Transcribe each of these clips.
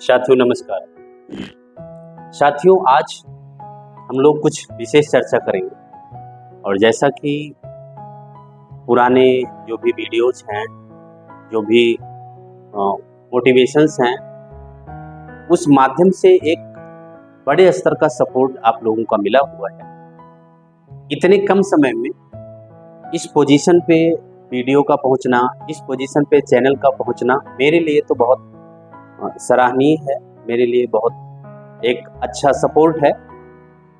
साथियों नमस्कार। साथियों आज हम लोग कुछ विशेष चर्चा करेंगे और जैसा कि पुराने जो भी वीडियोज हैं, जो भी मोटिवेशंस हैं, उस माध्यम से एक बड़े स्तर का सपोर्ट आप लोगों का मिला हुआ है। इतने कम समय में इस पोजीशन पे वीडियो का पहुंचना, इस पोजीशन पे चैनल का पहुंचना मेरे लिए तो बहुत सराहनीय है, मेरे लिए बहुत एक अच्छा सपोर्ट है।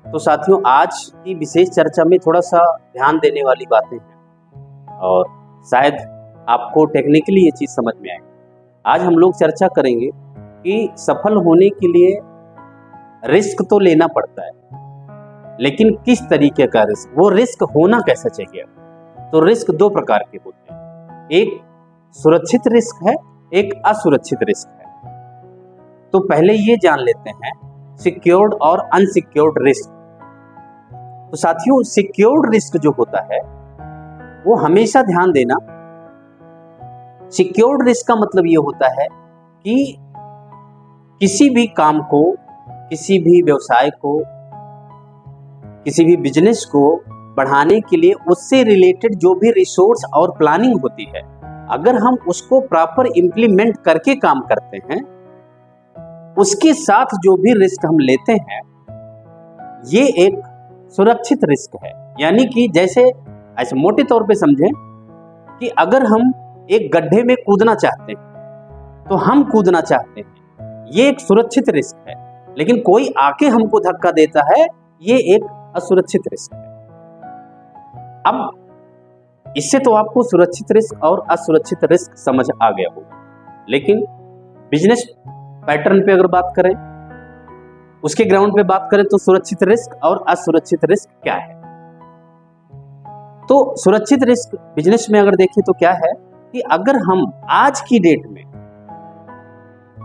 तो साथियों आज की विशेष चर्चा में थोड़ा सा ध्यान देने वाली बातें हैं और शायद आपको टेक्निकली ये चीज़ समझ में आए। आज हम लोग चर्चा करेंगे कि सफल होने के लिए रिस्क तो लेना पड़ता है, लेकिन किस तरीके का रिस्क, वो रिस्क होना कैसा चाहिए। तो रिस्क दो प्रकार के होते हैं, एक सुरक्षित रिस्क है, एक असुरक्षित रिस्क है। तो पहले ये जान लेते हैं सिक्योर्ड और अनसिक्योर्ड रिस्क। तो साथियों सिक्योर्ड रिस्क जो होता है वो हमेशा ध्यान देना, सिक्योर्ड रिस्क का मतलब ये होता है कि किसी भी काम को, किसी भी व्यवसाय को, किसी भी बिजनेस को बढ़ाने के लिए उससे रिलेटेड जो भी रिसोर्स और प्लानिंग होती है, अगर हम उसको प्रॉपर इम्प्लीमेंट करके काम करते हैं, उसके साथ जो भी रिस्क हम लेते हैं ये एक सुरक्षित रिस्क है। यानी कि जैसे ऐसे मोटे तौर पे समझें कि अगर हम एक गड्ढे में कूदना चाहते हैं तो हम कूदना चाहते हैं, ये एक सुरक्षित रिस्क है। लेकिन कोई आके हमको धक्का देता है, ये एक असुरक्षित रिस्क है। अब इससे तो आपको सुरक्षित रिस्क और असुरक्षित रिस्क समझ आ गया होगा। लेकिन बिजनेस पैटर्न पे अगर बात करें, उसके ग्राउंड पे बात करें तो सुरक्षित रिस्क और असुरक्षित रिस्क क्या है। तो सुरक्षित रिस्क बिजनेस में अगर देखें तो क्या है कि अगर हम आज की डेट में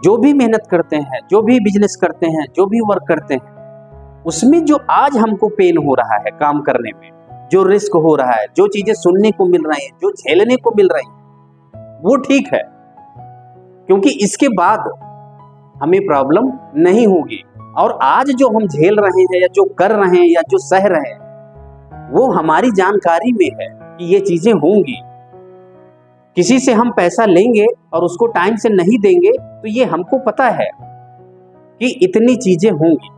जो भी मेहनत करते हैं, जो भी बिजनेस करते हैं, जो भी वर्क करते हैं, उसमें जो आज हमको पेन हो रहा है काम करने में, जो रिस्क हो रहा है, जो चीजें सुनने को मिल रही हैं, जो झेलने को मिल रही हैं, वो ठीक है, क्योंकि इसके बाद हमें प्रॉब्लम नहीं होगी। और आज जो हम झेल रहे हैं या जो कर रहे हैं या जो सह रहे हैं, वो हमारी जानकारी में है कि ये चीजें होंगी। किसी से हम पैसा लेंगे और उसको टाइम से नहीं देंगे तो ये हमको पता है कि इतनी चीजें होंगी,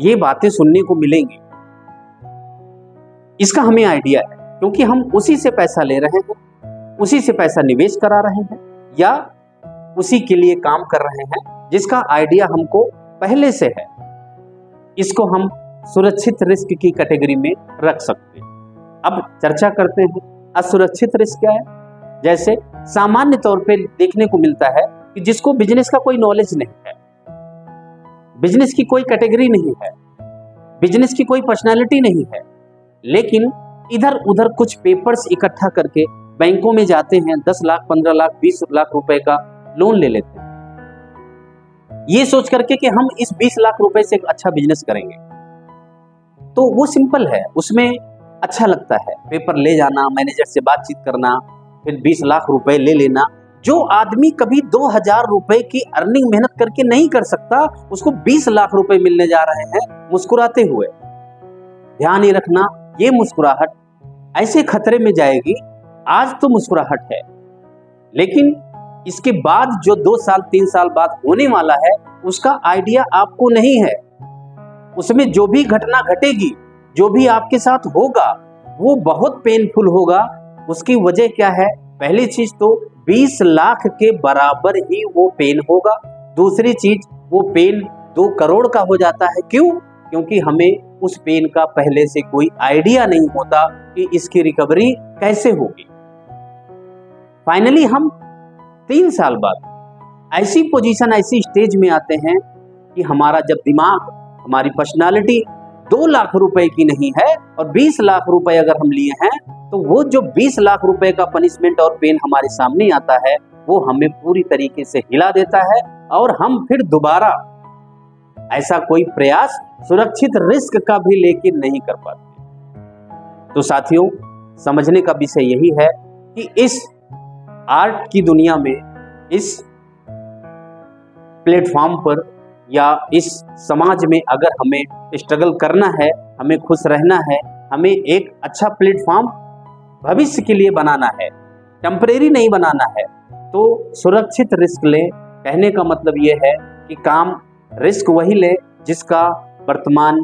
ये बातें सुनने को मिलेंगी। इसका हमें आइडिया है, क्योंकि हम उसी से पैसा ले रहे हैं, उसी से पैसा निवेश करा रहे हैं या उसी के लिए काम कर रहे हैं, जिसका आइडिया हमको पहले से है। इसको हम सुरक्षित रिस्क की कैटेगरी में रख सकते हैं। अब चर्चा करते हैं असुरक्षित रिस्क क्या है। जैसे सामान्य तौर पे देखने को मिलता है कि जिसको बिजनेस का कोई नॉलेज नहीं है, बिजनेस की कोई कैटेगरी नहीं है, बिजनेस की कोई पर्सनालिटी नहीं है, लेकिन इधर उधर कुछ पेपर्स इकट्ठा करके बैंकों में जाते हैं, 10 लाख 15 लाख 20 लाख रुपए का लोन ले लेते हैं, ये सोच करके कि हम इस 20 लाख रुपए से एक अच्छा बिजनेस करेंगे। तो वो सिंपल है, उसमें अच्छा लगता है पेपर ले जाना, मैनेजर से बातचीत करना, फिर 20 लाख रुपए ले लेना। जो आदमी कभी 2000 रुपए की अर्निंग मेहनत करके नहीं कर सकता, उसको 20 लाख रुपए मिलने जा रहे हैं मुस्कुराते हुए। ध्यान ही रखना, ये मुस्कुराहट ऐसे खतरे में जाएगी। आज तो मुस्कुराहट है, लेकिन इसके बाद जो 2 साल 3 साल बाद होने वाला है, उसका आइडिया आपको नहीं है। उसमें जो भी घटना घटेगी, जो भी आपके साथ होगा, वो बहुत पेनफुल होगा। उसकी वजह क्या है? पहली चीज तो 20 लाख के बराबर ही वो पेन होगा। दूसरी चीज, वो पेन 2 करोड़ का हो जाता है। क्यों? क्योंकि हमें उस पेन का पहले से कोई आइडिया नहीं होता कि इसकी रिकवरी कैसे होगी। फाइनली हम 3 साल बाद ऐसी पोजीशन, ऐसी स्टेज में आते हैं कि हमारा जब दिमाग, हमारी पर्सनालिटी 2 लाख रुपए की नहीं है और 20 लाख रुपए अगर हम लिए हैं, तो वो जो 20 लाख रुपए का पनिशमेंट और पेन हमारे सामने आता है, वो हमें पूरी तरीके से हिला देता है और हम फिर दोबारा ऐसा कोई प्रयास सुरक्षित रिस्क का भी लेके नहीं कर पाते। तो साथियों समझने का विषय यही है कि इस आर्ट की दुनिया में, इस प्लेटफॉर्म पर या इस समाज में अगर हमें स्ट्रगल करना है, हमें खुश रहना है, हमें एक अच्छा प्लेटफॉर्म भविष्य के लिए बनाना है, टेम्परेरी नहीं बनाना है, तो सुरक्षित रिस्क ले। कहने का मतलब ये है कि काम रिस्क वही ले जिसका वर्तमान,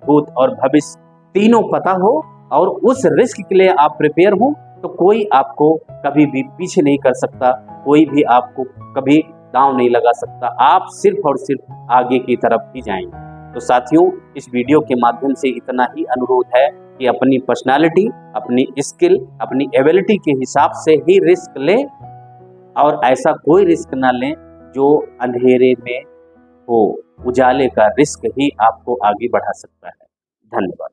भूत और भविष्य तीनों पता हो और उस रिस्क के लिए आप प्रिपेयर हो, तो कोई आपको कभी भी पीछे नहीं कर सकता, कोई भी आपको कभी दांव नहीं लगा सकता, आप सिर्फ और सिर्फ आगे की तरफ ही जाएंगे। तो साथियों, इस वीडियो के माध्यम से इतना ही अनुरोध है कि अपनी पर्सनालिटी, अपनी स्किल, अपनी एबिलिटी के हिसाब से ही रिस्क लें और ऐसा कोई रिस्क ना लें जो अंधेरे में हो। उजाले का रिस्क ही आपको आगे बढ़ा सकता है। धन्यवाद।